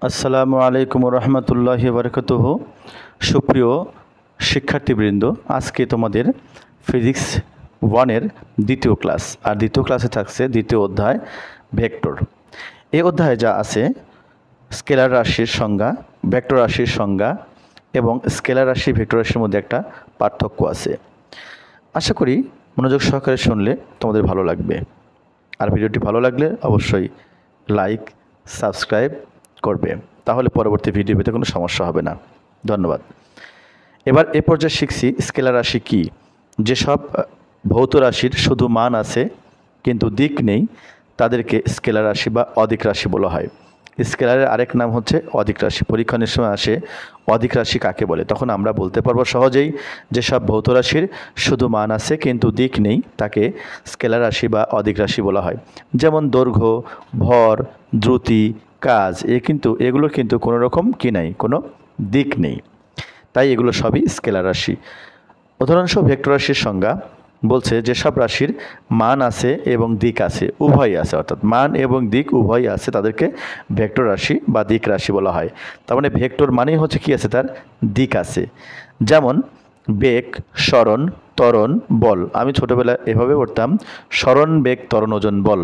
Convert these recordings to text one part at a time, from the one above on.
আসসালামু আলাইকুম রহমতুল্লাহি বারকাতুহ। সুপ্রিয় শিক্ষার্থীবৃন্দ, আজকে তোমাদের ফিজিক্স 1-এর দ্বিতীয় ক্লাস। আর দ্বিতীয় ক্লাসে থাকছে দ্বিতীয় অধ্যায় ভেক্টর। এই অধ্যায়ে যা আছে স্কেলার রাশির সংজ্ঞা, ভেক্টর রাশির সংজ্ঞা এবং স্কেলার রাশি ভেক্টর রাশির মধ্যে একটা পার্থক্য আছে। আশা করি মনোযোগ সহকারে শুনলে তোমাদের ভালো লাগবে। আর ভিডিওটি ভালো লাগলে অবশ্যই লাইক, সাবস্ক্রাইব করবে, তাহলে পরবর্তী ভিডিও পেতে কোনো সমস্যা হবে না। ধন্যবাদ। এবার এ পর্যায়ে শিখছি স্কেলার রাশি কী। যেসব ভৌত রাশির শুধু মান আছে কিন্তু দিক নেই তাদেরকে স্কেলার রাশি বা অদিক রাশি বলা হয়। স্কেলারের আরেক নাম হচ্ছে অদিক রাশি। পরীক্ষণের সময় আসে অদিক রাশি কাকে বলে, তখন আমরা বলতে পারবো সহজেই যেসব ভৌত রাশির শুধু মান আছে কিন্তু দিক নেই তাকে স্কেলার রাশি বা অদিক রাশি বলা হয়। যেমন দৈর্ঘ্য, ভর, দ্রুতি, কাজ, এগুলোর কিন্তু কোনো রকম কি নাই, কোনো দিক নেই, তাই এগুলো সবই স্কেলার রাশি। উদাহরণস্বরূপ ভেক্টর রাশির সংজ্ঞা বলছে যেসব রাশির মান আছে এবং দিক আছে, উভয়ই আছে, অর্থাৎ মান এবং দিক উভয়ই আছে তাদেরকে ভেক্টর রাশি বা দিক রাশি বলা হয়। তার মানে ভেক্টর মানেই হচ্ছে কি আছে, তার দিক আছে। যেমন বেগ, সরণ, ত্বরণ, বল। আমি ছোটোবেলায় এভাবে পড়তাম, সরণ, বেগ, ত্বরণ, ওজন, বল।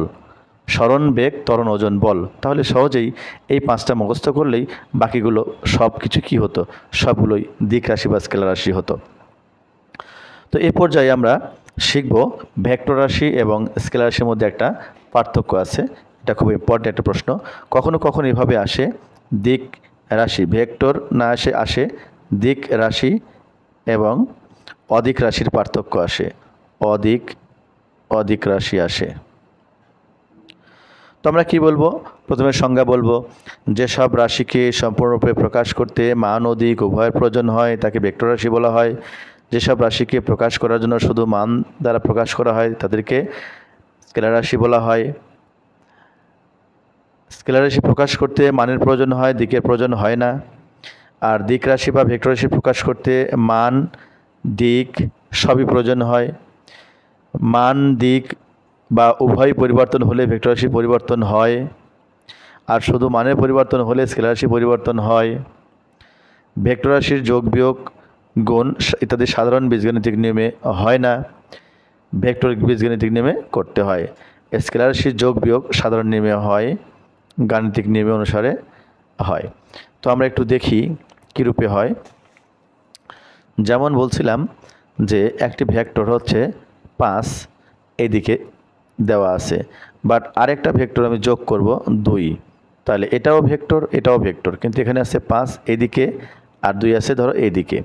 সরণ, বেগ, ত্বরণ, ওজন, বল। তাহলে সহজেই এই পাঁচটা মুখস্থ করলেই বাকিগুলো সব কিছু কী হতো, সবগুলোই দিক রাশি বা স্কেলার রাশি হতো। তো এই পর্যায়ে আমরা শিখব ভেক্টর রাশি এবং স্কেলার রাশির মধ্যে একটা পার্থক্য আছে। এটা খুব ইম্পর্টেন্ট একটা প্রশ্ন। কখনো কখনো এভাবে আসে দিক রাশি, ভেক্টর না আসে দিক রাশি এবং অদিক রাশির পার্থক্য আসে, অদিক রাশি আসে। তো আমরা কী বলবো, প্রথমে সংজ্ঞা বলবো, যেসব রাশিকে সম্পূর্ণরূপে প্রকাশ করতে মান ও দিক উভয়ের প্রয়োজন হয় তাকে ভেক্টর রাশি বলা হয়। যেসব রাশিকে প্রকাশ করার জন্য শুধু মান দ্বারা প্রকাশ করা হয় তাদেরকে স্কেলার রাশি বলা হয়। স্কেলার রাশি প্রকাশ করতে মানের প্রয়োজন হয়, দিকের প্রয়োজন হয় না। আর দিক রাশি বা ভেক্টর রাশি প্রকাশ করতে মান, দিক সবই প্রয়োজন হয়। মান, দিক বা উভয় পরিবর্তন হলে ভেক্টর রাশি পরিবর্তন হয়, আর শুধু মানের পরিবর্তন হলে স্কেলার রাশি পরিবর্তন হয়। ভেক্টর রাশির যোগ, বিয়োগ, গুণ ইত্যাদি সাধারণ বীজগণিতিক নিয়মে হয় না, ভেক্টর বীজগণিতিক নিয়মে করতে হয়। স্কেলার রাশির যোগ, বিয়োগ সাধারণ নিয়মে হয়, গাণিতিক নিয়মে অনুসারে হয়। তো আমরা একটু দেখি কীরূপে হয়। যেমন বলছিলাম যে একটি ভেক্টর হচ্ছে 5 এদিকে দেওয়া আছে, বাট আরেকটা ভেক্টর আমি যোগ করব 2, তাহলে এটাও ভেক্টর এটাও ভেক্টর, কিন্তু এখানে আছে 5 এদিকে আর 2 আছে ধরো এদিকে।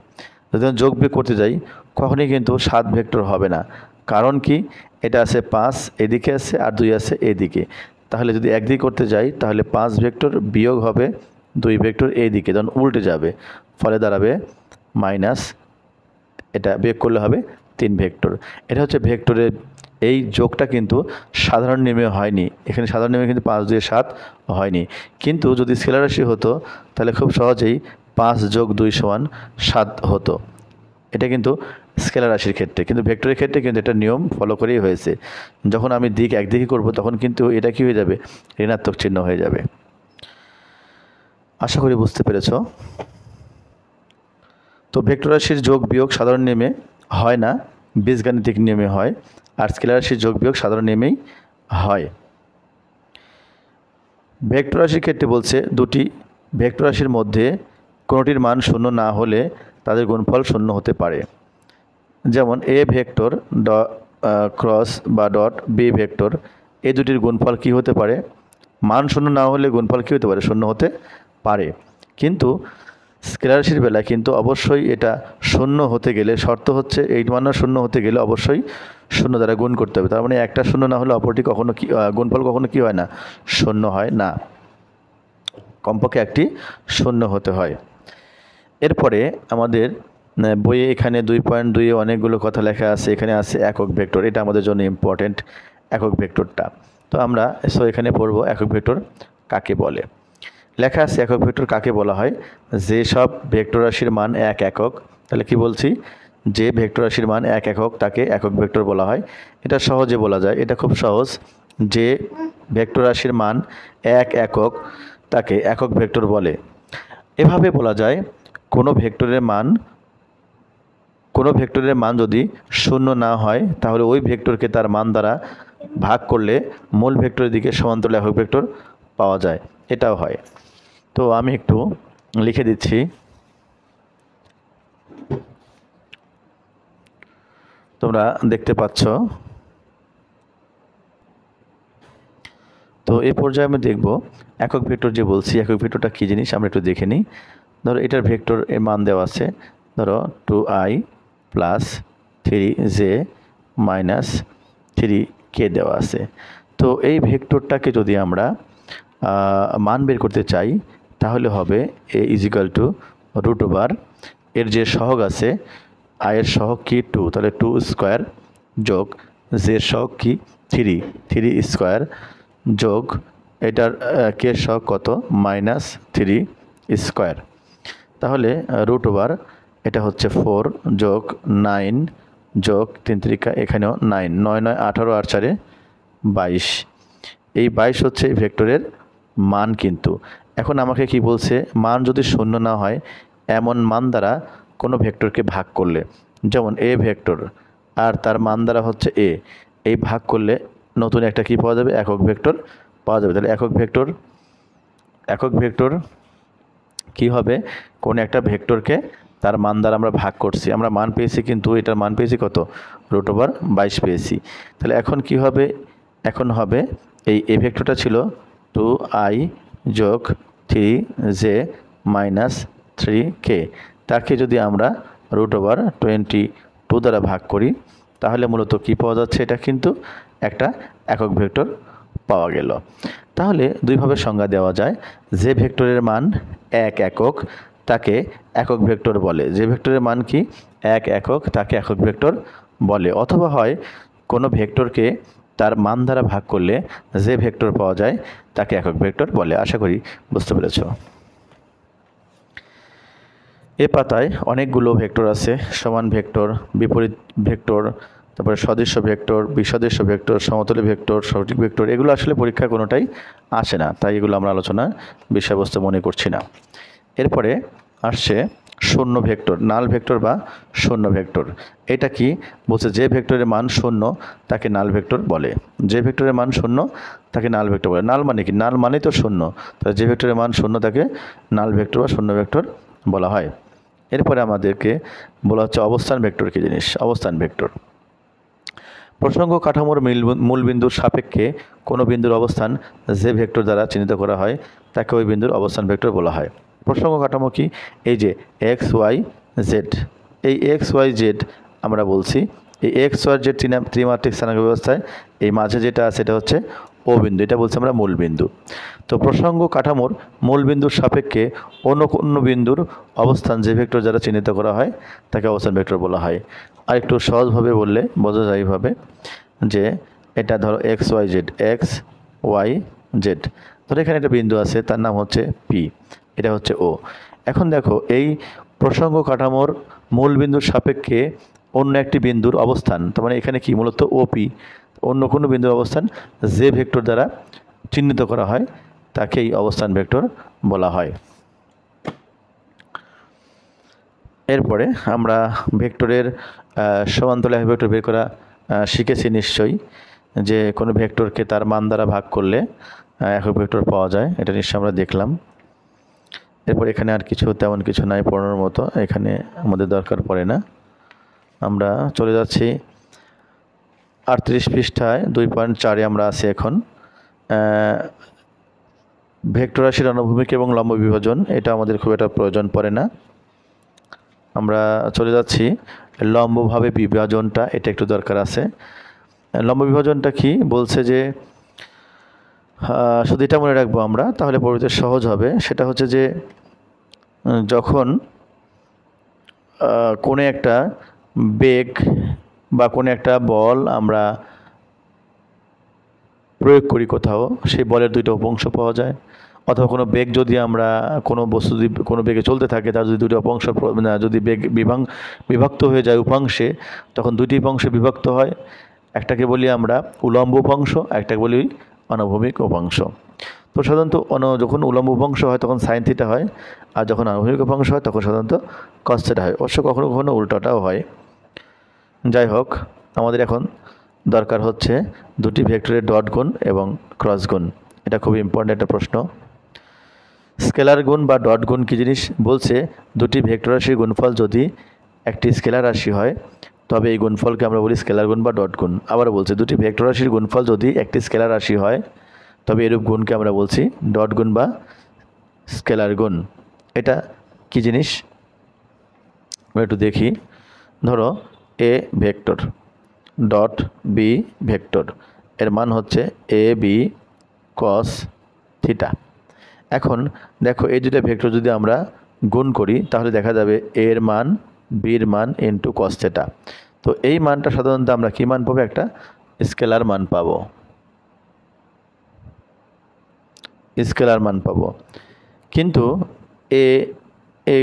যদি যোগ বিয়োগ করতে যাই কখনই কিন্তু 7 ভেক্টর হবে না। কারণ কি, এটা আছে 5 এদিকে আছে আর 2 আছে এদিকে, তাহলে যদি একদিকে করতে যাই তাহলে 5 ভেক্টর বিয়োগ হবে 2 ভেক্টর এইদিকে, যখন উল্টে যাবে ফলে দাঁড়াবে মাইনাস, এটা বিয়োগ করলে হবে 3 ভেক্টর। এটা হচ্ছে ভেক্টরের এই যোগটা কিন্তু সাধারণ নিয়মে হয়নি, এখানে সাধারণ নিয়মে কিন্তু 5 2 7 হয়নি। কিন্তু যদি স্কেলার রাশি হতো তাহলে খুব সহজেই 5 যোগ 2 সমান 7 হতো। এটা কিন্তু স্কেলার রাশির ক্ষেত্রে, কিন্তু ভেক্টরের ক্ষেত্রে কিন্তু এটা নিয়ম ফলো করেই হয়েছে। যখন আমি দিক একদিকে করব তখন কিন্তু এটা কি হয়ে যাবে, ঋণাত্মক চিহ্ন হয়ে যাবে। আশা করি বুঝতে পেরেছ। তো ভেক্টর রাশির যোগ বিয়োগ সাধারণ নিয়মে হয় না, বীজগাণিতিক নিয়মে হয়, আর স্কেলার রাশির যোগ বিয়োগ সাধারণ নিয়মেই হয়। ভেক্টর রাশির ক্ষেত্রে বলছে দুটি ভেক্টর রাশির মধ্যে কোনোটির মান শূন্য না হলে তাদের গুণফল শূন্য হতে পারে। যেমন এ ভেক্টর ক্রস বা ডট বি ভেক্টর, এই দুটির গুণফল কি হতে পারে, মান শূন্য না হলে গুণফল কী হতে পারে, শূন্য হতে পারে। কিন্তু স্কেলার রাশির বেলায় কিন্তু অবশ্যই এটা শূন্য হতে গেলে শর্ত হচ্ছে এই মানও শূন্য হতে গেলে অবশ্যই শূন্য দ্বারা গুণ করতে হবে। তার মানে একটা শূন্য না হলে অপরটি কখনো কি গুণফল কখনো কি হয় না, শূন্য হয় না, কমপক্ষে একটি শূন্য হতে হয়। এরপরে আমাদের বইয়ে এখানে 2.2 অনেকগুলো কথা লেখা আছে, এখানে আছে একক ভেক্টর, এটা আমাদের জন্য ইম্পর্টেন্ট একক ভেক্টরটা। তো আমরা এখানে পড়ব একক ভেক্টর কাকে বলে। লেখা আছে একক ভেক্টর কাকে বলা হয়, যে সব ভেক্টর রাশির মান 1 একক। তাহলে কি বলছি, যে ভেক্টর রাশির মান 1 একক তাকে একক ভেক্টর বলা হয়। এটা সহজে বলা যায়, এটা খুব সহজ। যে ভেক্টর রাশির মান 1 একক তাকে একক ভেক্টর বলে। এভাবে বলা যায় কোনো ভেক্টরের মান যদি শূন্য না হয় তাহলে ওই ভেক্টরকে তার মান দ্বারা ভাগ করলে মূল ভেক্টরের দিকে সমান্তরাল একক ভেক্টর পাওয়া যায়, এটাও হয়। তো আমি একটু লিখে দিচ্ছি। তোমরা দেখতে পাচ্ছ। তো এই পর্যায়ে আমি দেখব একক ভেক্টর যে বলছি, একক ভেক্টরটা কী জিনিস আমরা একটু দেখে নিই। ধরো এটার ভেক্টর এর মান দেওয়া আছে, ধরো 2i + 3j - 3k দেওয়া আছে। তো এই ভেক্টরটাকে যদি আমরা মান বের করতে চাই তাহলে হবে a = √, এর যে সহগ আছে i এর সহগ কি 2, তাহলে 2 স্কোয়ার যোগ j এর সহগ কি 3 স্কোয়ার যোগ এটার k এর সহগ কত -3 স্কোয়ার। তাহলে √, এটা হচ্ছে 4 যোগ 9 যোগ 3 3 এখানেও 9, 9 9 18 আর 4 22। এই 22 হচ্ছে এই ভেক্টরের মান। কিন্তু এখন আমাকে কি বলছে, মান যদি শূন্য না হয় এমন মান দ্বারা কোনো ভেক্টরকে ভাগ করলে, যেমন এ ভেক্টর আর তার মান দ্বারা হচ্ছে এ, এই ভাগ করলে নতুন একটা কি পাওয়া যাবে, একক ভেক্টর পাওয়া যাবে। তাহলে একক ভেক্টর কি হবে, কোন একটা ভেক্টরকে তার মান দ্বারা আমরা ভাগ করছি, আমরা মান পেয়েছি, কিন্তু এটার মান পেয়েছি কত, √22 পেয়েছি। তাহলে এখন কি হবে, এখন হবে এই এ ভেক্টরটা ছিল 2i যোগ 3j - 3k, তাকে যদি আমরা √22 দ্বারা ভাগ করি তাহলে মূলত কি পাওয়া যাচ্ছে, এটা কিন্তু একটা একক ভেক্টর পাওয়া গেল। তাহলে দুইভাবে সংজ্ঞা দেওয়া যায়, যে ভেক্টরের মান 1 একক তাকে একক ভেক্টর বলে, যে ভেক্টরের মান কি 1 একক তাকে একক ভেক্টর বলে। অথবা হয় কোনো ভেক্টরকে তার মান দ্বারা ভাগ করলে যে ভেক্টর পাওয়া যায় তাকে একক ভেক্টর বলে। আশা করি বুঝতে পেরেছ। এ পাতায় অনেকগুলো ভেক্টর আছে, সমান ভেক্টর, বিপরীত ভেক্টর, তারপরে সদৃশ্য ভেক্টর, বিসদৃশ্য ভেক্টর, সমতলী ভেক্টর, সঠিক ভেক্টর। এগুলো আসলে পরীক্ষায় কোনোটাই আসে না, তাই এগুলো আমরা আলোচনা বিষয়বস্তু মনে করছি না। এরপরে আসছে শূন্য ভেক্টর, নাল ভেক্টর বা শূন্য ভেক্টর। এটা কি বলছে, যে ভেক্টরের মান শূন্য তাকে নাল ভেক্টর বলে, যে ভেক্টরের মান শূন্য তাকে নাল ভেক্টর বলে। নাল মানে কি, নাল মানে তো শূন্য, তাই যে ভেক্টরের মান শূন্য তাকে নাল ভেক্টর বা শূন্য ভেক্টর বলা হয়। এরপরে আমাদেরকে বলা হচ্ছে অবস্থান ভেক্টর কী জিনিস। অবস্থান ভেক্টর প্রসঙ্গ কাঠামোর মূল বিন্দুর সাপেক্ষে কোনো বিন্দুর অবস্থান যে ভেক্টর দ্বারা চিহ্নিত করা হয় তাকে ওই বিন্দুর অবস্থান ভেক্টর বলা হয়। প্রসঙ্গ কাঠামো কি, এই যে এক্স ওয়াই জেড, এই এক্স ওয়াই জেড আমরা বলছি, এই এক্স ওয়াই জেড ত্রিমাত্রিক স্থানাঙ্ক ব্যবস্থায় এই মাঝে যেটা আছে এটা হচ্ছে ও বিন্দু, এটা বলছি আমরা মূল বিন্দু। তো প্রসঙ্গ কাঠামোর মূল বিন্দুর সাপেক্ষে অন্য কোনো বিন্দুর অবস্থান যে ভেক্টর দ্বারা চিহ্নিত করা হয় তাকে অবস্থান ভেক্টর বলা হয়। আর একটু সহজভাবে বললে বোঝা যায় এইভাবে, যে এটা ধরো X Y Z, X Y Z, ধরো এখানে একটা বিন্দু আছে তার নাম হচ্ছে পি, এটা হচ্ছে ও। এখন দেখো এই প্রসঙ্গ কাঠামোর মূল বিন্দুর সাপেক্ষে অন্য একটি বিন্দুর অবস্থান, তার মানে এখানে কি মূলত ওপি, অন্য কোনো বিন্দুর অবস্থান যে ভেক্টর দ্বারা চিহ্নিত করা হয় তাকেই অবস্থান ভেক্টর বলা হয়। এরপরে আমরা ভেক্টরের সমান্তরাল একক ভেক্টর বের করা শিখেছি নিশ্চয়ই, যে কোনো ভেক্টরকে তার মান দ্বারা ভাগ করলে একক ভেক্টর পাওয়া যায়, এটা নিশ্চয়ই আমরা দেখলাম। এরপর এখানে আর কিছু তেমন কিছু নাই পড়ানোর মতো, এখানে আমাদের দরকার পড়ে না। আমরা চলে যাচ্ছি 38 পৃষ্ঠায় 2.4-এ আমরা আছি এখন। ভেক্টর রাশির অনুভূমিক এবং লম্ব বিভাজন, এটা আমাদের খুব একটা প্রয়োজন পড়ে না। আমরা চলে যাচ্ছি লম্বভাবে বিভাজনটা, এটা একটু দরকার আছে। লম্ব বিভাজনটা কি বলছে, যে শুধু এটা মনে রাখবো আমরা, তাহলে পরবর্তীতে সহজ হবে। সেটা হচ্ছে যে যখন কোনো একটা বেগ বা কোনো একটা বল আমরা প্রয়োগ করি কোথাও, সেই বলের দুইটা উপাংশ পাওয়া যায়। অথবা কোনো বেগ যদি আমরা কোনো বস্তু যদি কোনো বেগে চলতে থাকে তার যদি দুটো উপাংশ যদি বেগ বিভক্ত হয়ে যায় উপাংশে, তখন দুটি উপাংশে বিভক্ত হয়, একটাকে বলি আমরা উলম্ব উপাংশ, একটাকে বলি অনুভূমিক উপাংশ। তো সাধারণত যখন উলম্ব উপাংশ হয় তখন সাইন থিটা হয়, আর যখন আনুভূমিক উপাংশ হয় তখন সাধারণত কস থিটা হয়। অবশ্য কখনো কখনো উল্টাটাও হয়। যাই হোক, আমাদের এখন দরকার হচ্ছে দুটি ভেক্টরের ডট গুণ এবং ক্রস গুণ। এটা খুব ইম্পর্ট্যান্ট একটা প্রশ্ন। স্কেলার গুণ বা ডট গুণ কী জিনিস বলছে, দুটি ভেক্টর রাশির গুণফল যদি একটি স্কেলার রাশি হয় তবে এই গুণফলকে আমরা বলি স্কেলার গুণ বা ডট গুণ। আবার বলছে দুটি ভেক্টর রাশির গুণফল যদি একটি স্কেলার রাশি হয় তবে এরূপ গুণকে আমরা বলছি ডট গুণ বা স্কেলার গুণ। এটা কি জিনিস আমরা একটু দেখি। ধরো A vector dot B vector, এর মান হচ্ছে এ বি কস থিটা। এখন দেখো এই দুটো ভেক্টর যদি আমরা গুণ করি তাহলে দেখা যাবে এর মান বির মান ইন্টু কস থিটা। তো এই মানটা সাধারণত আমরা কী মান পাবো, একটা স্কেলার মান পাবো, স্কেলার মান পাবো। কিন্তু এ এ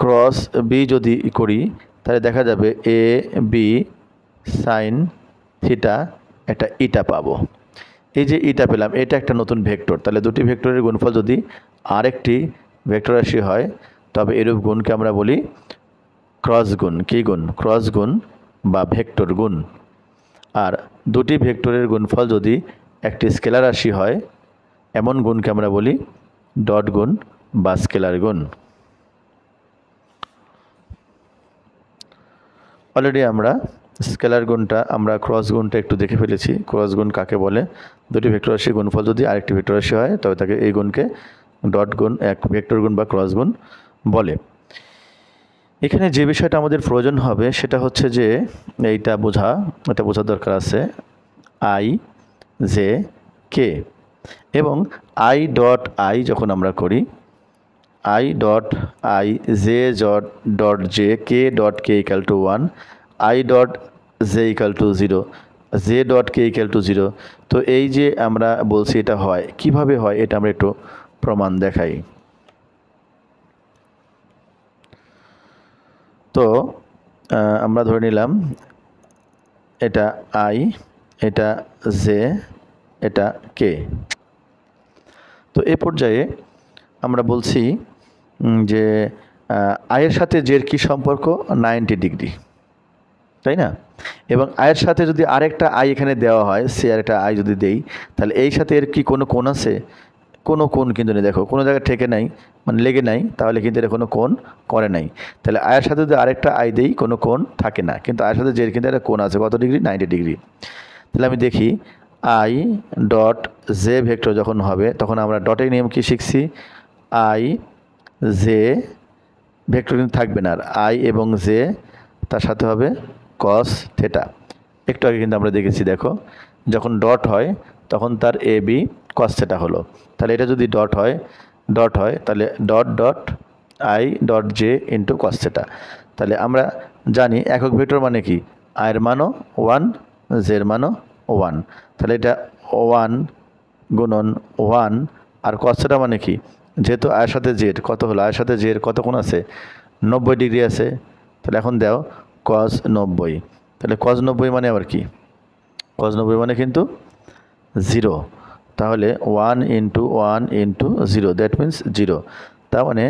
ক্রস বি যদি করি তাহলে দেখা যাবে এ বি সাইন থিটা একটা ইটা পাবো। এই যে ইটা পেলাম, এটা একটা নতুন ভেক্টর। তাহলে দুটি ভেক্টরের গুণফল যদি আরেকটি ভেক্টর রাশি হয় তবে এরূপ গুণকে আমরা বলি ক্রস গুণ। কী গুণ? ক্রস গুণ বা ভেক্টর গুণ। আর দুটি ভেক্টরের গুণফল যদি একটি স্কেলার রাশি হয় এমন গুণকে আমরা বলি ডট গুণ বা স্কেলার গুণ। অলরেডি আমরা স্কেলার গুণটা, আমরা ক্রস গুণটা একটু দেখে ফেলেছি। ক্রস গুণ কাকে বলে? দুটি ভেক্টর রাশির গুণফল যদি আরেকটি ভেক্টর রাশি হয় তবে তাকে এই গুণকে ডট গুণ, এক ভেক্টর গুণ বা ক্রস গুণ বলে। এখানে যে বিষয়টা আমাদের প্রয়োজন হবে সেটা হচ্ছে যে এটা বোঝার দরকার আছে আই জে কে, এবং আই ডট আই যখন আমরা করি I dot I J dot J K dot K equal to 1, I dot J equal to 0, J dot K equal to 0। তো এই যে আমরা বলছি এটা হয়, কিভাবে হয় এটা আমরা একটু প্রমাণ দেখাই। তো আমরা ধরে নিলাম এটা আই, এটা জে, এটা কে। তো এই পর্যায়ে আমরা বলছি যে আয়ের সাথে জের কি সম্পর্ক? 90 ডিগ্রি, তাই না? এবং আয়ের সাথে যদি আরেকটা আই এখানে দেওয়া হয়, সে আরেকটা আই যদি দেই তাহলে এই সাথে এর কি কোনো কোণ আছে? কোনো কোণ কিন্তু নেই। দেখো কোনো জায়গায় ঠেকে নাই, মানে লেগে নাই, তাহলে কিন্তু এটা কোনো কোণ করে নাই। তাহলে আয়ের সাথে যদি আরেকটা আই দেই কোনো কোণ থাকে না, কিন্তু আয়ের সাথে জের কিন্তু একটা কোণ আছে। কত ডিগ্রি? 90 ডিগ্রি। তাহলে আমি দেখি আই ডট জে ভেক্টর যখন হবে তখন আমরা ডটের নিয়ম কি শিখছি? আই জে ভেক্টর কিন্তু থাকবে না, আর আই এবং জে তার সাথে হবে কস থিটা। একটু আগে কিন্তু আমরা দেখেছি, দেখো যখন ডট হয় তখন তার এ বি কস থিটা হলো। তাহলে এটা যদি ডট হয় তাহলে dot dot I dot J into cos theta. তাহলে আমরা জানি একক ভেক্টর মানে কি? আয়ের মানও 1, জের মানও 1। তাহলে এটা 1 গুণন 1, আর কস থিটা মানে কি? যেহেতু আয়ের সাথে জেড কত হলো? আয়ের সাথে জের কত কোণ আছে? 90 ডিগ্রি আছে। তাহলে এখন দাও কস 90। তাহলে কস 90 মানে আবার কি? কস 90 মানে কিন্তু 0। তাহলে 1 ইন্টু 1 ইন্টু 0, দ্যাট মিন্স 0। তার মানে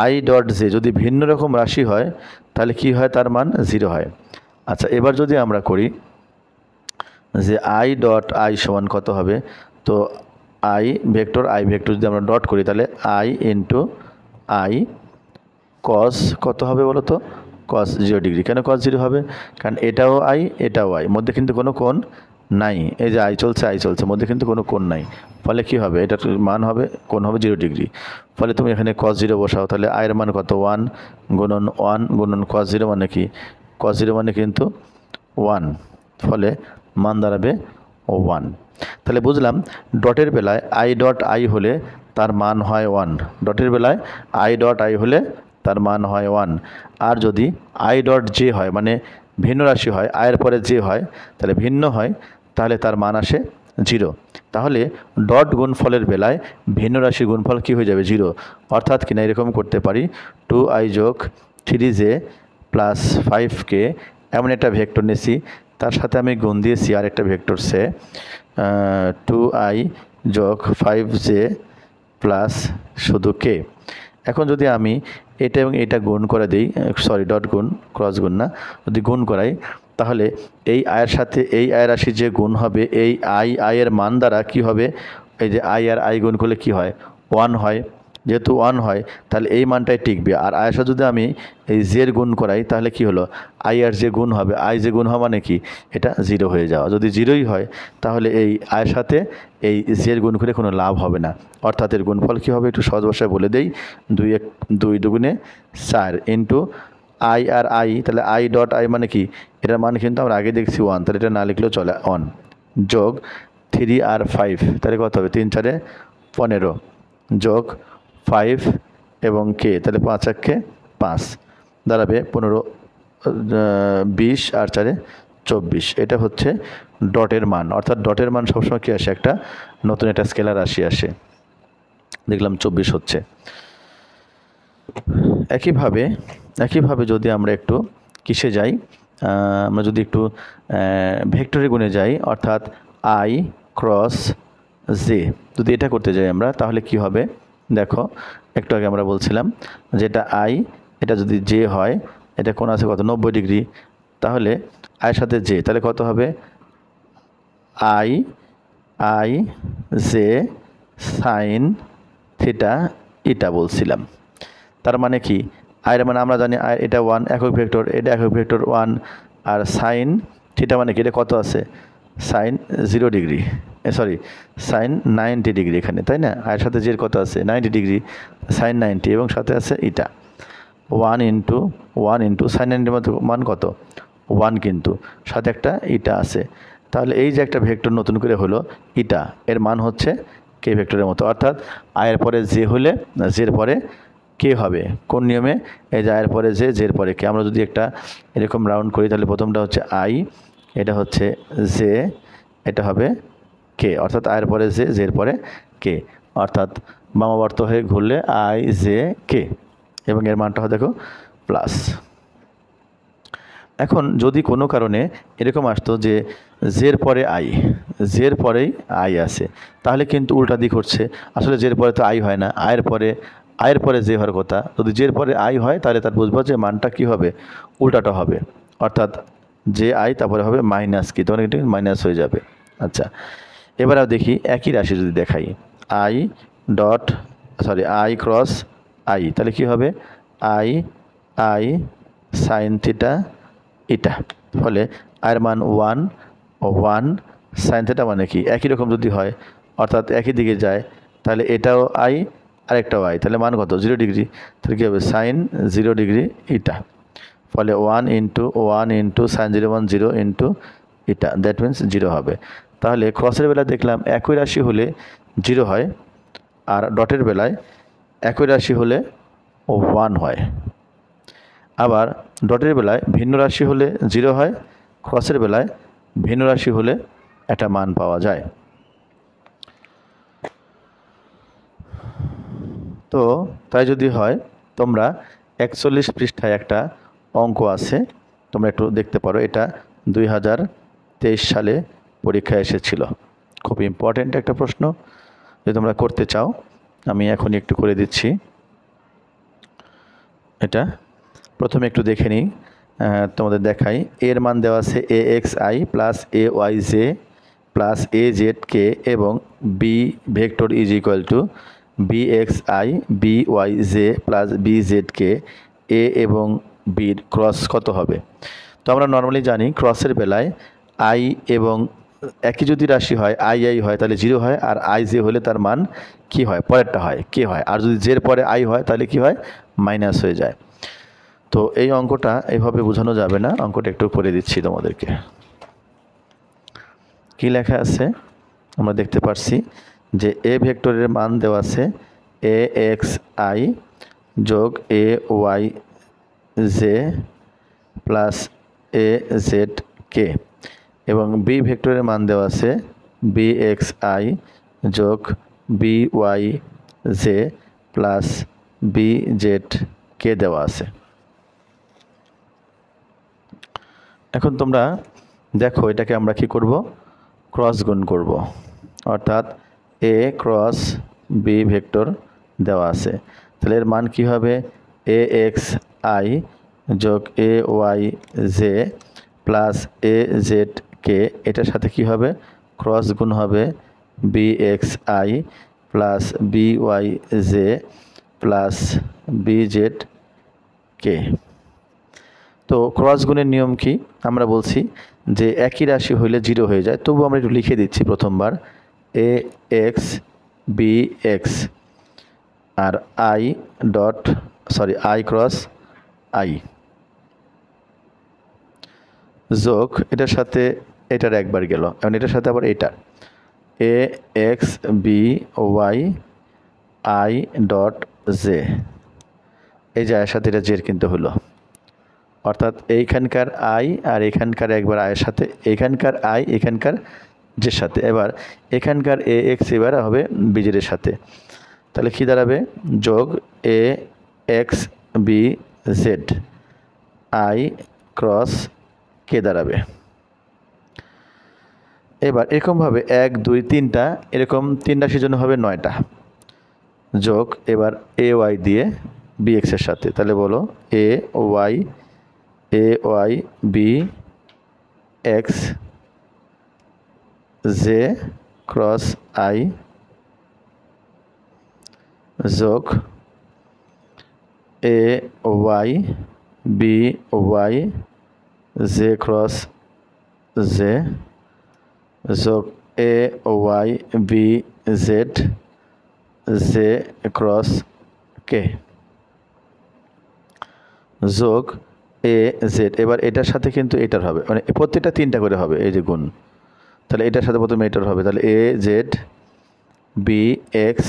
আই ডট জে যদি ভিন্ন রকম রাশি হয় তাহলে কি হয়? তার মান 0 হয়। আচ্ছা, এবার যদি আমরা করি যে আই ডট আই সমান কত হবে? তো আই ভেক্টর যদি আমরা ডট করি তাহলে আই ইন্টু আই কস কত হবে বলো তো? কস 0 ডিগ্রি। কেন কস 0 হবে? কারণ এটাও আই, এটাও আই, মধ্যে কিন্তু কোনো কোণ নাই। এই যে আই চলছে, মধ্যে কিন্তু কোনো কোণ নাই। ফলে কি হবে? এটার মান হবে, কোণ হবে 0 ডিগ্রি। ফলে তুমি এখানে কস 0 বসাও, তাহলে আয়ের মান কত? 1 গুণন 1 গুণন কস 0 মানে কি? কস 0 মানে কিন্তু 1, ফলে মান দাঁড়াবে 1। তাহলে বুঝলাম ডটের বেলায় আই ডট আই হলে তার মান হয় 1, ডটের বেলায় আই ডট আই হলে তার মান হয় 1। আর যদি আই ডট জে হয়, মানে ভিন্ন রাশি হয়, আয়ের পরে জে হয়, তাহলে ভিন্ন হয়, তাহলে তার মান আসে 0। তাহলে ডট গুণফলের বেলায় ভিন্ন রাশির গুণফল কী হয়ে যাবে? 0। অর্থাৎ কিনা এরকম করতে পারি 2i যোগ 3j প্লাস 5k, এমন একটা ভেক্টর নিয়েছি, তার সাথে আমি গুণ দিয়েছি আর একটা ভেক্টর সে 2i যোগ 5j প্লাস শুধু কে। এখন যদি আমি এটা এবং এটা গুণ করে দিই, সরি ডট গুণ, ক্রস গুণ না, যদি গুণ করাই তাহলে এই আয়ের সাথে এই আয়ের রাশি যে গুণ হবে এই আয়ের মান দ্বারা কি হবে, এই যে আই আর আই গুণ করলে কি হয়, 1 হয়। যেহেতু 1 হয় তাহলে এই মানটাই টিকবে। আর আয়ের সাথে যদি আমি এই জের গুণ করাই তাহলে কি হলো, আই আর যে গুণ হবে, আই যে গুণ হওয়া মানে কি, এটা 0 হয়ে যাওয়া। যদি 0ই হয় তাহলে এই আয়ের সাথে এই জের গুণ করে কোনো লাভ হবে না। অর্থাৎ এর গুণফল কী হবে, একটু সহজ ভাষায় বলে দেই, 2 দুগুণে 4 ইন্টু আই আর আই, তাহলে আই ডট আই মানে কি, এটার মান কিন্তু আমরা আগে দেখছি 1, তাহলে এটা না লিখলেও চলে 1, যোগ 3 আর 5, তাহলে কত হবে, 3 4 15, যোগ 5 এবং কে, তাহলে 5 আর কে 5, দাঁড়াবে 15, 20 আর 4 24। এটা হচ্ছে ডটের মান। অর্থাৎ ডটের মান সবসময় কী আসে, একটা নতুন একটা স্কেলার রাশি আসে। দেখলাম 24 হচ্ছে। একইভাবে যদি আমরা একটু কিসে যাই, আমরা যদি একটু ভেক্টরে গুণে যাই, অর্থাৎ আই ক্রস জে, যদি এটা করতে যাই আমরা তাহলে কি হবে, দেখো একটু আগে আমরা বলছিলাম যেটা আই, এটা যদি জে হয়, এটা কোণ আছে কত, 90 ডিগ্রি, তাহলে আয়ের সাথে জে, তাহলে কত হবে, আই জে সাইন থিটা ইটা বলছিলাম। তার মানে কি, আয়ের মানে আমরা জানি এটা 1 একক ভেক্টর, এটা একক ভেক্টর 1, আর সাইন থিটা মানে কি, এটা কত আছে, sine 0 degree, sorry sine 90 degree এখানে, তাই না, আয়ের সাথে জের কত আছে 90 ডিগ্রি, সাইন 90 এবং সাথে আছে ইটা, 1 ইন্টু সাইন 90 মান কত 1, কিন্তু সাথে একটা ইটা আছে। তাহলে এই যে একটা ভেক্টর নতুন করে হলো ইটা, এর মান হচ্ছে কে ভেক্টরের মতো। অর্থাৎ আয়ের পরে জে হলে জের পরে কে হবে, কোন নিয়মে, এই যে আয়ের পরে জে, জের পরে কে। আমরা যদি একটা এরকম রাউন্ড করি তাহলে প্রথমটা হচ্ছে আই, এটা হচ্ছে জে, এটা হবে কে, অর্থাৎ আয়ের পরে জে, জের পরে কে, অর্থাৎ বামাবর্ত হয়ে ঘুরলে আই জে কে, এবং এর মানটা হয় দেখো প্লাস। এখন যদি কোনো কারণে এরকম আসতো যে জের পরে আই, জের পরেই আই আসে, তাহলে কিন্তু উল্টা দিক হচ্ছে, আসলে জের পরে তো আই হয় না, আয়ের পরে জে হওয়ার কথা। যদি জের পরে আই হয় তাহলে তার বুঝবো যে মানটা কি হবে, উল্টাটা হবে, অর্থাৎ যে আই তারপরে হবে মাইনাস কি, তখন কিন্তু মাইনাস হয়ে যাবে। আচ্ছা, এবার দেখি একই রাশি যদি দেখাই, আই ক্রস আই, তাহলে কি হবে, আই সাইন থিটা ইটা, ফলে আয়ের মান 1 ও 1 সাইন থিটা মানে কি, একই রকম যদি হয় অর্থাৎ একই দিকে যায়, তাহলে এটাও আই আরেকটাও আই, তাহলে মান কত 0 ডিগ্রি, তাহলে কী হবে সাইন 0 ডিগ্রি ইটা, ফলে 1 ইন্টু সাইন 0 মান 0 ইন্টু ইটা, দ্যাট মিনস 0 হবে। তাহলে ক্রসের বেলায় দেখলাম একই রাশি হলে 0 হয়, আর ডটের বেলায় একই রাশি হলে 1 হয়। আবার ডটের বেলায় ভিন্ন রাশি হলে 0 হয়, ক্রসের বেলায় ভিন্ন রাশি হলে একটা মান পাওয়া যায়। তো তাই যদি হয়, তোমরা 41 পৃষ্ঠায় একটা অঙ্ক আছে, তোমরা একটু দেখতে পারো, এটা 2023 সালে পরীক্ষায় এসেছিল, খুব ইম্পর্ট্যান্ট একটা প্রশ্ন, যদি তোমরা করতে চাও আমি এখনই একটু করে দিচ্ছি। এটা প্রথমে একটু দেখে নিই, তোমাদের দেখাই। এর মান দেওয়া আছে A X I plus A Y J plus A Z K, এবং B vector is equal to B X I B Y J plus B Z K, A এবং বির ক্রস কত হবে। তো আমরা নর্মালি জানি ক্রসের বেলায় আই এবং একই যদি রাশি হয় আই হয় তাহলে 0 হয়, আর আই জে হলে তার মান কি হয়, পরেরটা হয় কে হয়, আর যদি জের পরে আই হয় তাহলে কি হয়, মাইনাস হয়ে যায়। তো এই অঙ্কটা এইভাবে বোঝানো যাবে না, অঙ্কটা একটু করে দিচ্ছি তোমাদেরকে। কি লেখা আছে আমরা দেখতে পাচ্ছি যে এ ভেক্টরের মান দেওয়া আছে এ এক্স আই যোগ A Y J plus A Z K, এবং বি ভেক্টরের মান দেওয়া আছে বি এক্স আই যোগ B Y J plus B Z K দেওয়া আছে। এখন তোমরা দেখো এটাকে আমরা কি করব, ক্রস গুণ করব, অর্থাৎ এ ক্রস বি ভেক্টর দেওয়া আছে। তাহলে এর মান কী হবে? এ এক্স আই যোগ A Y J plus A Z K, এটার সাথে কি হবে? ক্রস গুণ হবে B X I plus B Y J plus B Z K. তো ক্রস গুণের নিয়ম কি? আমরা বলছি যে একই রাশি হইলে 0 হয়ে যায়, তবু আমরা একটু লিখে দিচ্ছি প্রথমবার এ এক্স বি এক্স আর আই ক্রস আই যোগ এটার সাথে এটার একবার গেল, এবং এটার সাথে আবার এটা A x B Y I dot J, এই যে আয়ের সাথে এটা জের কিন্তু হলো, অর্থাৎ এইখানকার আই আর এখানকার একবার আয়ের সাথে এইখানকার আই এখানকার জের সাথে, এবার এখানকার এ এক্স এবার হবে বিজের সাথে। তাহলে কী দাঁড়াবে? যোগ A x B Z I cross K দাঁড়াবে। এবার এরকমভাবে 1 2 3টা এরকম 3 রাশির জন্য হবে 9টা যোগ এবার এ ওয়াই দিয়ে বি এক্সের সাথে। তাহলে বলো A Y B x J cross I যোগ A Y B Y J cross J যোগ A Y B Z J cross K যোগ এ জেড। এবার এটার সাথে কিন্তু এটার হবে, মানে প্রত্যেকটা 3টা করে হবে, এই যে গুণ। তাহলে এটার সাথে প্রথমে এটার হবে, তাহলে এ জেড বি এক্স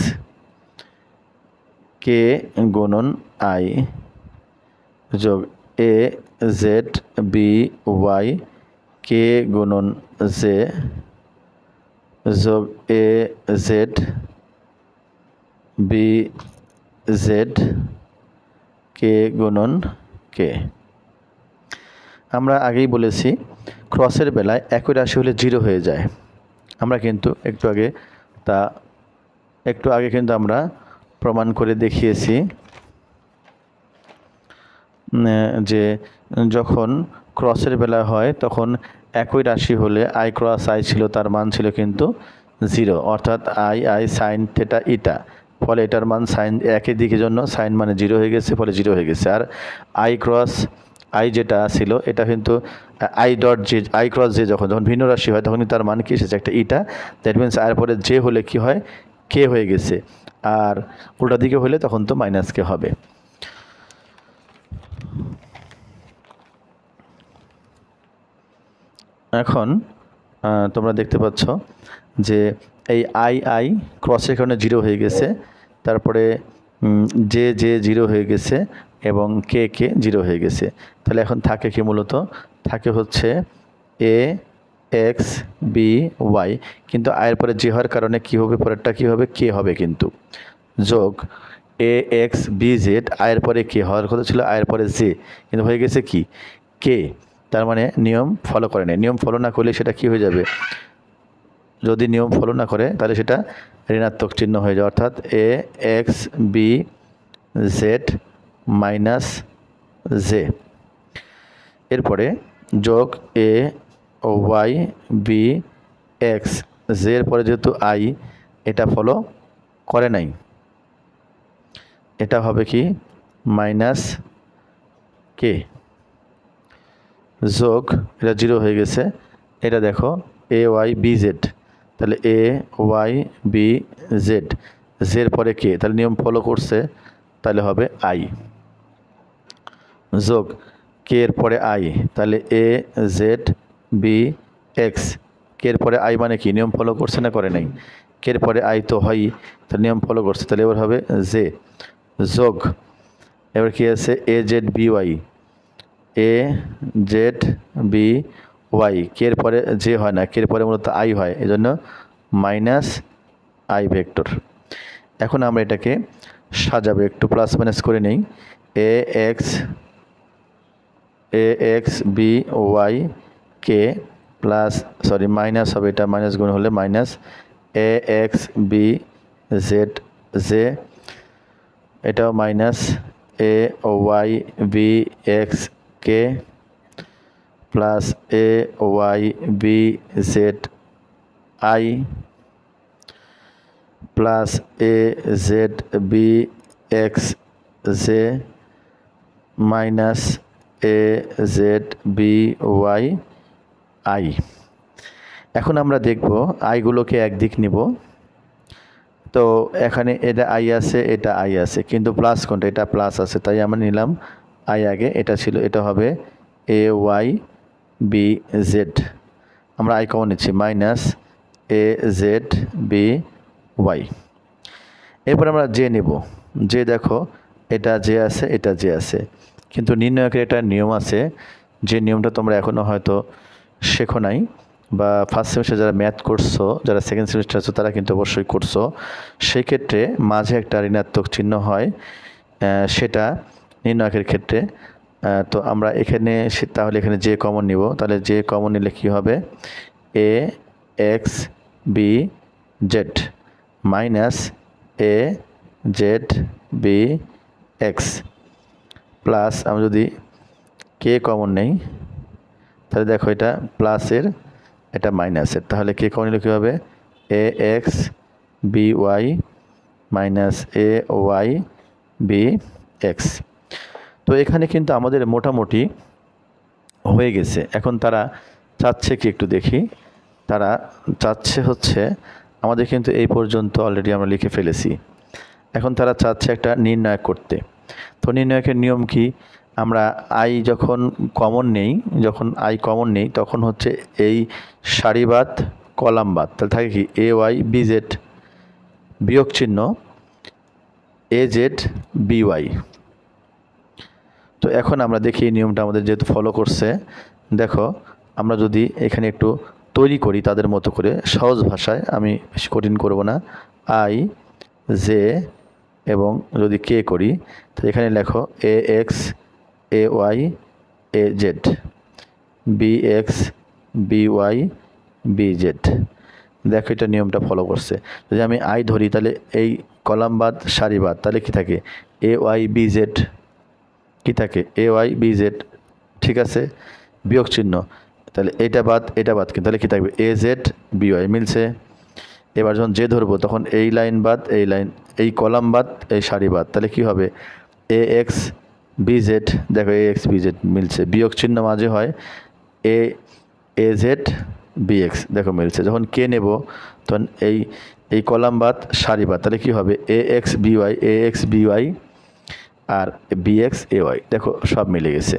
কে গুণন আই যোগ এ জেড বি ওয়াই কে গুণন জে যোগ এ জেড বি জেড কে গুণন কে। আমরা আগেই বলেছি ক্রসের বেলায় একই রাশি হলে 0 হয়ে যায়। আমরা কিন্তু একটু আগে কিন্তু আমরা প্রমাণ করে দেখিয়েছি যে যখন ক্রসের বেলা হয় তখন একই রাশি হলে আই ক্রস আই ছিল, তার মান ছিল কিন্তু 0, অর্থাৎ আই সাইন থেটা ইটা, ফলে এটার মান সাইন একই দিকের জন্য সাইন মানে 0 হয়ে গেছে, ফলে 0 হয়ে গেছে। আর আই ক্রস আই যেটা ছিল এটা কিন্তু আই ক্রস জে যখন ভিন্ন রাশি হয় তখন তার মান কি এসেছে? একটা ইটা। দ্যাট মিনস আয়ের পরে জে হলে কি হয়? কে হয়ে গেছে, আর উল্টা দিকে হলে তখন তো মাইনাস কে হবে। এখন তোমরা দেখতে পাচ্ছ যে এই আই ক্রসের কারণে 0 হয়ে গেছে, তারপরে জে 0 হয়ে গেছে এবং কে 0 হয়ে গেছে। তাহলে এখন থাকে কি? মূলত থাকে হচ্ছে এ এক্স বি ওয়াই, কিন্তু আয়ের পরে জে হওয়ার কারণে কি হবে? পরেরটা কি হবে? কে হবে কিন্তু, যোগ এ এক্স বি জেড, আয়ের পরে কে হওয়ার কথা ছিল আয়ের পরে জে, কিন্তু হয়ে গেছে কি? কে। তার মানে নিয়ম ফলো করে নেই। নিয়ম ফলো না করলে সেটা কি হয়ে যাবে? যদি নিয়ম ফলো না করে তাহলে সেটা ঋণাত্মক চিহ্ন হয়ে যায়, অর্থাৎ A x B Z minus J. এরপরে যোগ A Y B x J এর পরে যেহেতু আই এটা ফলো করে নাই, এটা হবে কি? মাইনাস কে যোগ এটা 0 হয়ে গেছে, এটা দেখো এ ওয়াই বি জেড, তাহলে এ ওয়াই বি জেড জের পরে কে, তাহলে নিয়ম ফলো করছে, তাহলে হবে আই যোগ কে এর পরে আই, তাহলে এ জেড বি এক্স, কে এর পরে আই মানে কি? নিয়ম ফলো করছে না করে নাই? কে এর পরে আই তো হয়, তাহলে নিয়ম ফলো করছে, তাহলে এবার হবে জে যোগ এবার কি আছে? A Z B Y, A Z B Y, K এর পরে জে হয় না, কে এর পরে মূলত আই হয়, এজন্য মাইনাস আই ভেক্টর। এখন আমরা এটাকে সাজাবো, একটু প্লাস মাইনাস করে নেই। A x B Y k plus minus হবে, এটা মাইনাস গুণ হলে minus a x B Z j, এটাও minus a Y B x k plus A Y B Z i plus A Z B x j minus A Z B Y i. এখন আমরা দেখব আইগুলোকে একদিক নিব। তো এখানে এটা আই আছে, এটা আই আছে, কিন্তু প্লাস কোনটা? এটা প্লাস আছে, তাই আমরা নিলাম আই আগে। এটা ছিল, এটা হবে এ ওয়াই বি জেড, আমরা আই কমন নিচ্ছি, minus A Z B y. এরপর আমরা জে নেব। জে দেখো, এটা জে আছে, এটা জে আছে, কিন্তু নির্ণয়কের একটা নিয়ম আছে, যে নিয়মটা তোমরা এখনও হয়তো শেখো নাই, বা ফার্স্ট সেমিস্টার যারা ম্যাথ করছো, যারা সেকেন্ড সেমিস্টার আছো তারা কিন্তু অবশ্যই করছো। সেই ক্ষেত্রে মাঝে একটা ঋণাত্মক চিহ্ন হয়, সেটা নির্ণয়কের ক্ষেত্রে। তো আমরা এখানে তাহলে এখানে যে কমন নিব, তাহলে যে কমন নিলে কী হবে? A x B Z minus A Z B X plus, আমি যদি কে কমন নেই তাহলে দেখো এটা প্লাসের, এটা মাইনাসের, তাহলে কে কমন নিলে কী হবে? A x B Y minus a Y B x. তো এখানে কিন্তু আমাদের মোটামুটি হয়ে গেছে। এখন তারা চাচ্ছে কি একটু দেখি। তারা চাচ্ছে হচ্ছে, আমাদের কিন্তু এই পর্যন্ত অলরেডি আমরা লিখে ফেলেছি। এখন তারা চাচ্ছে একটা নির্ণয় করতে। তো নির্ণয়কের নিয়ম কি? আমরা আই যখন কমন নেই, যখন আই কমন নেই তখন হচ্ছে এই সারিবাদ কলামবাদ, তাহলে থাকে কি এ ওয়াই বি জেড বিয়োগ চিহ্ন এ জেড বি ওয়াই। তো এখন আমরা দেখি এই নিয়মটা আমাদের যেহেতু ফলো করছে, দেখো আমরা যদি এখানে একটু তৈরি করি তাদের মতো করে সহজ ভাষায়, আমি বেশি কঠিন করব না, আই জে এবং যদি কে করি, তো এখানে লেখো A X A Y A Z B X B Y B Z. দেখো এটা নিয়মটা ফলো করছে। যদি আমি আই ধরি তাহলে এই কলামবাদ সারিবাদ, তাহলে কি থাকে? এ ওয়াই বি জেড কী থাকে? এ ওয়াই বি জেড, ঠিক আছে, বিয়োগ চিহ্ন, তাহলে এটা বাদ এটা বাদ, কিন্তু তাহলে কী থাকবে? এ জেড বি ওয়াই মিলছে। এবার যখন যে ধরবো তখন এই লাইন বাদ এই লাইন, এই কলাম বাদ এই সারি বাদ, তাহলে কি হবে? এ এক্স বি জেড, দেখো এ এক্স বি জেড মিলছে, বিয়োগ চিহ্ন মাঝে হয় এ এ জেড বি এক্স, দেখো মিলছে। যখন কে নেব তখন এই কলাম বাদ সারি বাদ, তাহলে কি হবে? A x B Y A x B Y R B x A Y, দেখো সব মিলে গেছে।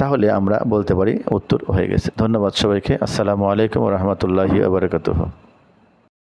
তাহলে আমরা বলতে পারি উত্তর হয়ে গেছে। ধন্যবাদ সবাইকে। আসসালামু আলাইকুম ওয়া রাহমাতুল্লাহি ওয়া বারাকাতুহু।